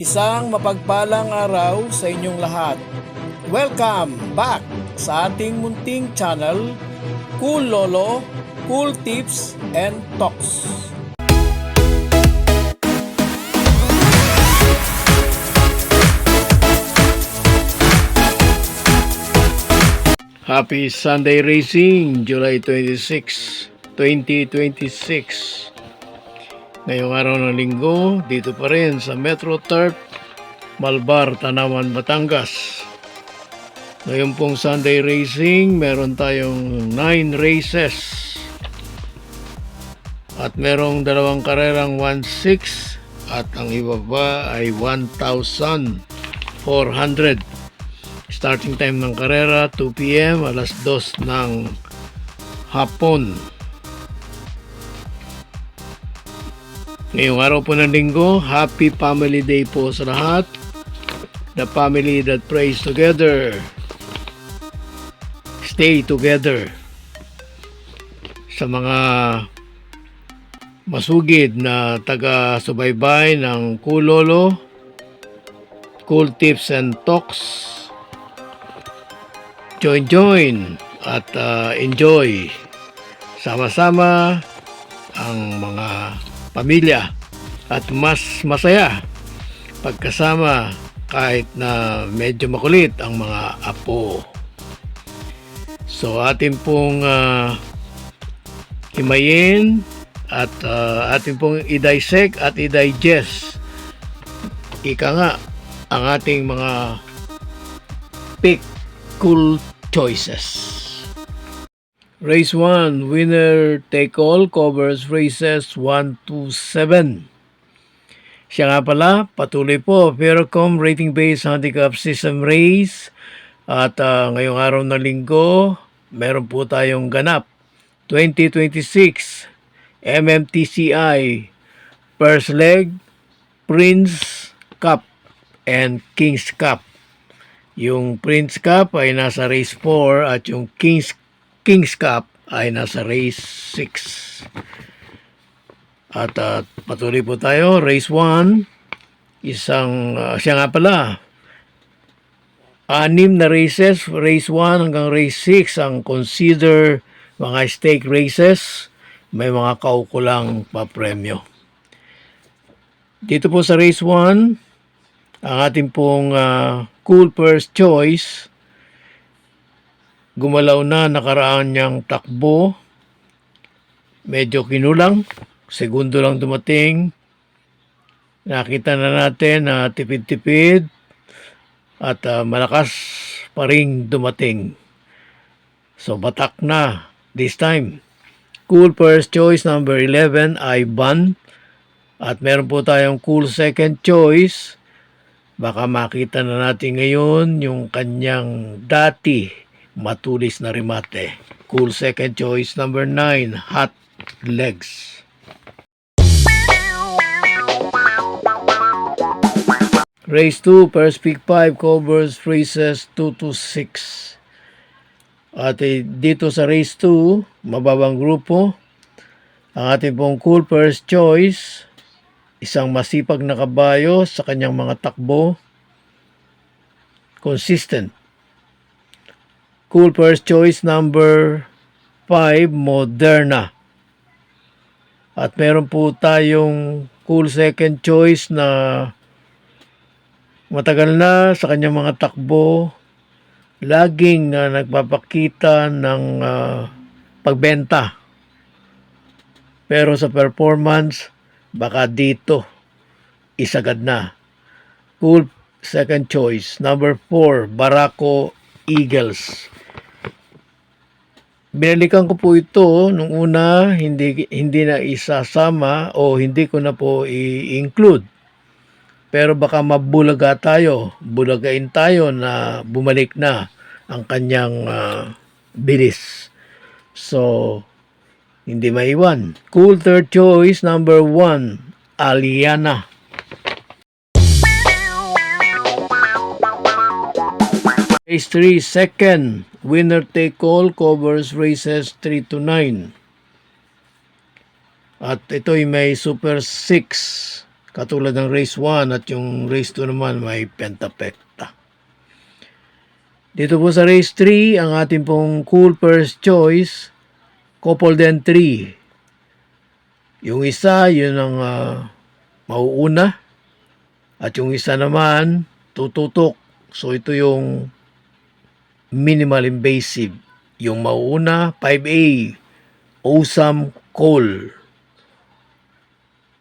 Isang mapagpalang araw sa inyong lahat. Welcome back sa ating munting channel, Cool Lolo, Cool Tips and Talks. Happy Sunday Racing, July 26, 2026. Ngayong araw ng linggo, dito pa rin sa Metro Turf, Malbar, Tanawan, Batangas. Ngayon pong Sunday Racing, meron tayong 9 races. At merong dalawang karerang 1.6 at ang iba pa ay 1,400. Starting time ng karera, 2 p.m. alas 2 ng hapon. Ngayong araw po ng linggo, Happy Family Day po sa lahat. The family that prays together, stay together. Sa mga masugid na taga-subaybay ng Cool Lolo, Cool Tips and Talks, join at enjoy sama-sama ang mga pamilya at mas masaya pagkasama kahit na medyo makulit ang mga apo. So atin pong himayin at atin pong i-dissect at i-digest ika nga ang ating mga pick cool choices. Race 1, winner take all, covers races 1 to 7. Siya nga pala, patuloy po, Veracom rating based handicap system race. At ngayong araw ng linggo, meron po tayong ganap 2026 MMTCI First Leg, Prince Cup and Kings Cup. Yung Prince Cup ay nasa race 4 at yung Kings Cup ay nasa race 6. At patuloy po tayo, race 1. Siya nga pala, 6 na races, race 1 hanggang race 6 ang consider mga stake races. May mga kaukulang papremyo. Dito po sa race 1, ang ating pong cool first choice, gumalaw na nakaraan niyang takbo. Medyo kinulang. Segundo lang dumating. Nakita na natin na tipid-tipid. At malakas pa rin dumating. So batak na this time. Cool first choice number 11 ay Ban. At meron po tayong cool second choice. Baka makita na natin ngayon yung kanyang dati matulis na remate. Cool second choice number 9, Hot Legs. Race 2, first pick 5, covers races 2 to 6. At dito sa race 2, mababang grupo. Ang ating pong cool first choice, isang masipag na kabayo sa kanyang mga takbo. Consistent. Cool first choice number 5, Moderna. At meron po tayong cool second choice na matagal na sa kanyang mga takbo. Laging nagpapakita ng pagbenta. Pero sa performance, baka dito isagad na. Cool second choice number 4, Barako Eagles. Binalikan ko po ito nung una, hindi na isasama o hindi ko na po i-include. Pero baka bulagain tayo na bumalik na ang kanyang bilis. So, hindi maiwan. Cool third choice number 1, Aliana. Race 3, second, winner take all, covers races 3 to 9. At ito'y may Super 6 Katulad ng race 1 at yung race 2 naman may pentapekta. Dito po sa race 3, ang ating pong cool first choice, coupled and 3. Yung isa, yun ang mauuna. At yung isa naman, tututok. So ito yung minimal invasive. Yung mauuna, 5A, awesome cool.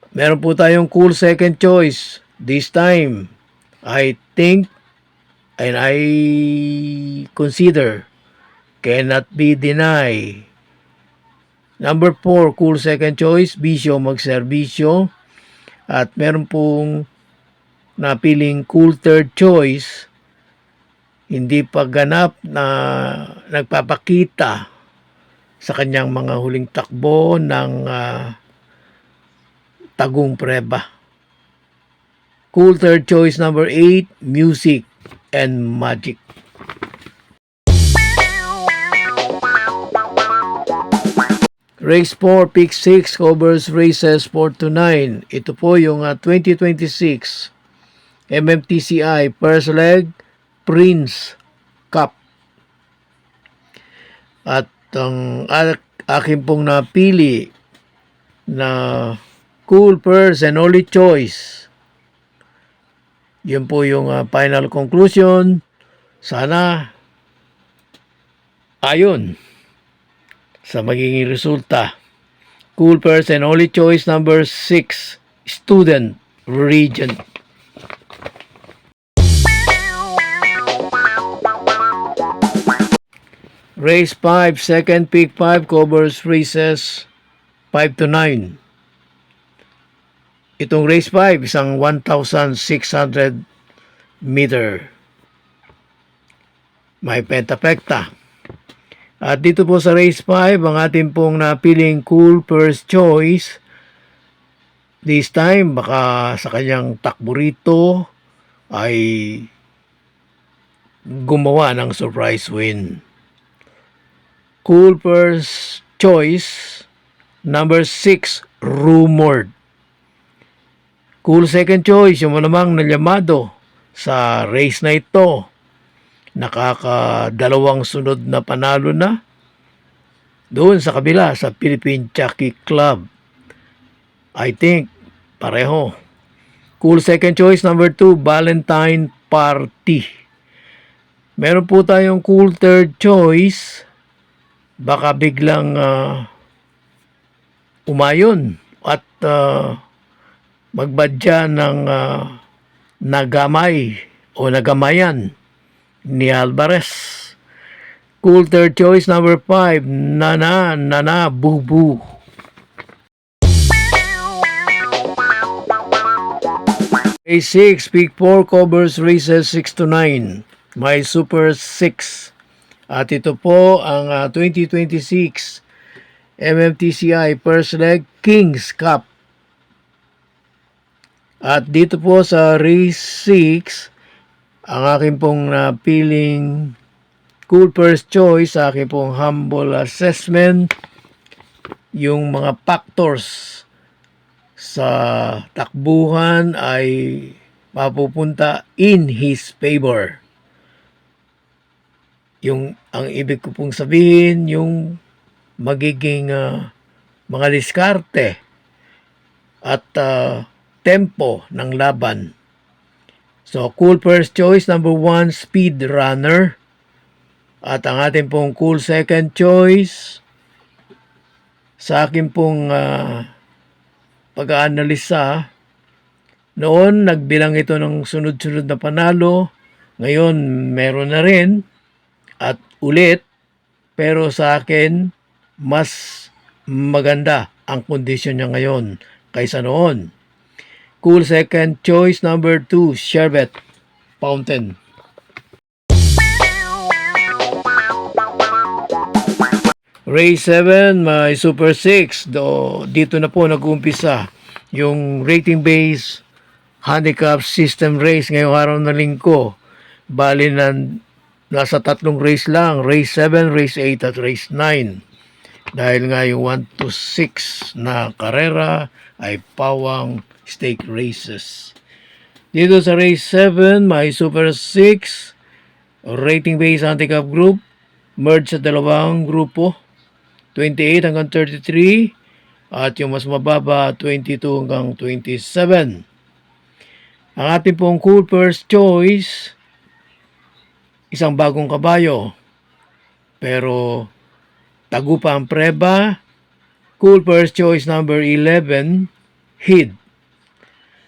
Meron po tayong cool second choice. This time, I think and I consider cannot be denied. Number 4, cool second choice, bisyo magserbisyo. At meron pong napiling cool third choice, hindi pa ganap na nagpapakita sa kanyang mga huling takbo ng tagong preba. Cool third choice number 8, music and magic. Race 4, pick 6 covers races 4 to 9. Ito po yung 2026 MMTCI First Leg Prince Cup. At ang akin pong napili na cool first and only choice, yun po yung final conclusion. Sana ayon sa magiging resulta. Cool first and only choice number 6, student regent. Race 5, second pick 5 covers races 5 to 9. Itong race 5, isang 1,600 meter. May pentapekta. At dito po sa race 5, ang ating pong napiling cool first choice. This time, baka sa kanyang takbo rito ay gumawa ng surprise win. Cool first choice, number 6, rumored. Cool second choice, yung malamang nalyamado sa race na ito. Nakakadalawang sunod na panalo na doon sa kabila sa Philippine Jockey Club. I think pareho. Cool second choice number 2, Valentine Party. Meron po tayong cool third choice. Baka biglang umayon at magbadya ng nagamay o nagamayan ni Alvarez. Cool third choice number 5, Nana Bubu. Race 6, pick 4 covers races 6 to 9. My Super 6. At ito po ang 2026 MMTCI First Leg Kings Cup. At dito po sa race 6, ang aking pong napiling cool first choice, sa aking pong humble assessment, yung mga factors sa takbuhan ay mapupunta in his favor. Yung ang ibig ko pong sabihin, yung magiging mga diskarte at tempo ng laban. So, cool first choice number 1, speed runner. At ang ating pong cool second choice, sa akin pong pag-aanalisa, noon nagbilang ito ng sunod-sunod na panalo. Ngayon meron na rin at ulit, pero sa akin mas maganda ang kondisyon niya ngayon kaysa noon. Cool second choice number 2, Sherbet Fountain. Race 7, my Super 6. Dito na po nag-umpisa yung rating base handicap system race ngayong araw na linggo. Bali nasa 3 race lang, race 7, race 8 at race 9. Dahil nga yung 1 to 6 na karera ay pawang stake races. Dito sa race 7, may Super 6 rating based handicap group. Merge sa dalawang grupo, 28 hanggang 33. At yung mas mababa, 22 hanggang 27. Ang ating pong cool first choice, isang bagong kabayo. Pero tagupa ang preba. Cool first choice number 11, Hid.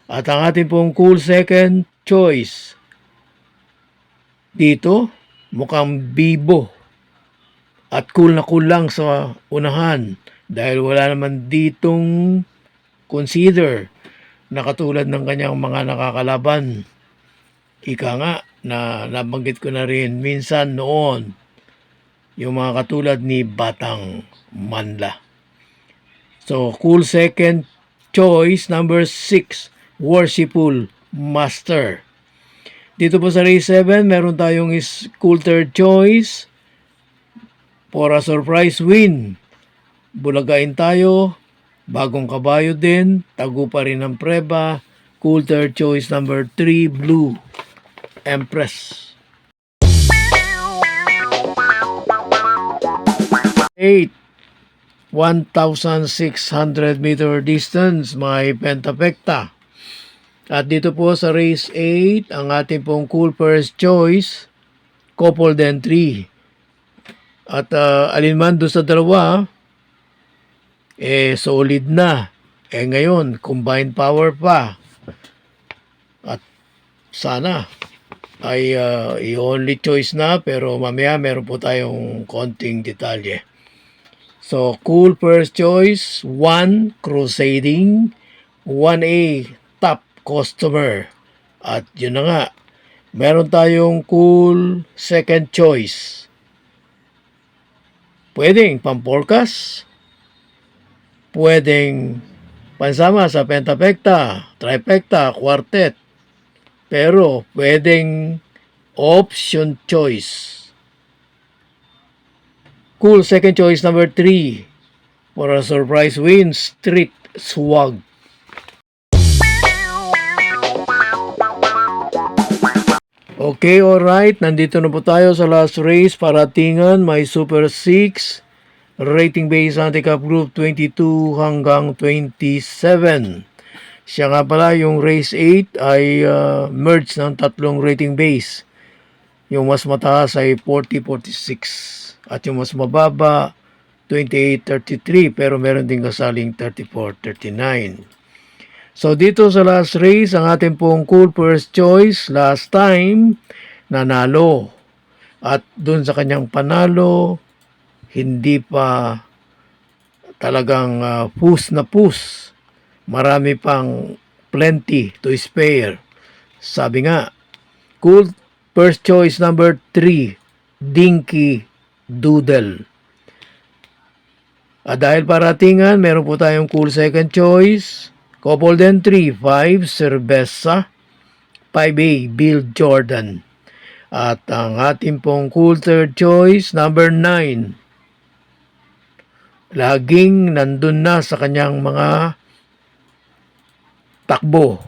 At ang ating pong cool second choice, dito, mukhang Bibo. At cool na cool lang sa unahan dahil wala naman ditong consider na katulad ng kanyang mga nakakalaban. Ika nga na nabanggit ko na rin minsan noon, yung mga katulad ni Batang Manla. So, cool second choice number 6, Worshipful Master. Dito po sa race 7, meron tayong cool third choice for a surprise win. Bulagain tayo, bagong kabayo din, tago pa rin ang preba. Cool third choice number 3, Blue Empress. 8, 1,600 meter distance, may pentapekta. At dito po sa race 8, ang ating pong cool first choice, couple den 3. At alinman doon sa dalawa, solid na. Ngayon, combined power pa. At sana ay only choice na, pero mamaya meron po tayong konting detalye. So, cool first choice, 1, Crusading, 1A, Top Customer. At yun na nga, meron tayong cool second choice. Pwedeng pamporkas, pwedeng pansama sa pentapekta, tripecta, quartet, pero pwedeng option choice. Cool second choice number 3 for a surprise win, Street Swag. Okay, alright. Nandito na po tayo sa last race. Paratingan, may Super 6. Rating base handicap group 22 hanggang 27. Siya nga pala, yung race 8 ay merge ng tatlong rating base. Yung mas mataas ay 40-46. At yung mas mababa, 28-33. Pero meron din kasaling 34-39. So, dito sa last race, ang ating pong cool first choice, last time, nanalo. At dun sa kanyang panalo, hindi pa talagang push na push. Marami pang plenty to spare. Sabi nga, cool first choice number 3, Dinky Doodle. At dahil paratingan, meron po tayong cool second choice, couple den 3, 5, Cerveza, 5A, Bill Jordan. At ang ating pong cool third choice, number 9, laging nandun na sa kanyang mga takbo.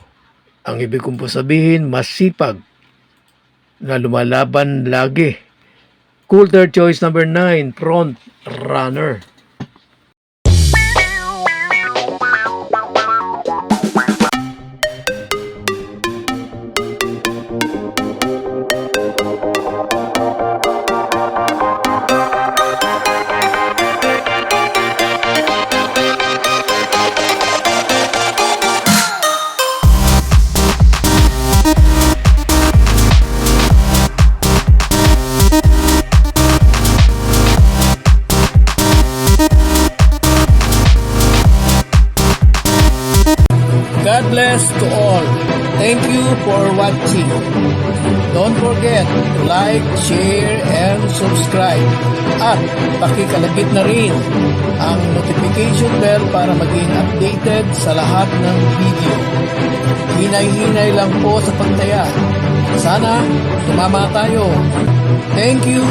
Ang ibig kong po sabihin, masipag na lumalaban lagi. Cool third choice number 9, Front Runner. God bless to all. Thank you for watching. Don't forget to like, share, and subscribe. At pakikalagit na rin ang notification bell para maging updated sa lahat ng video. Hinay-hinay lang po sa pagtaya. Sana tumama tayo. Thank you!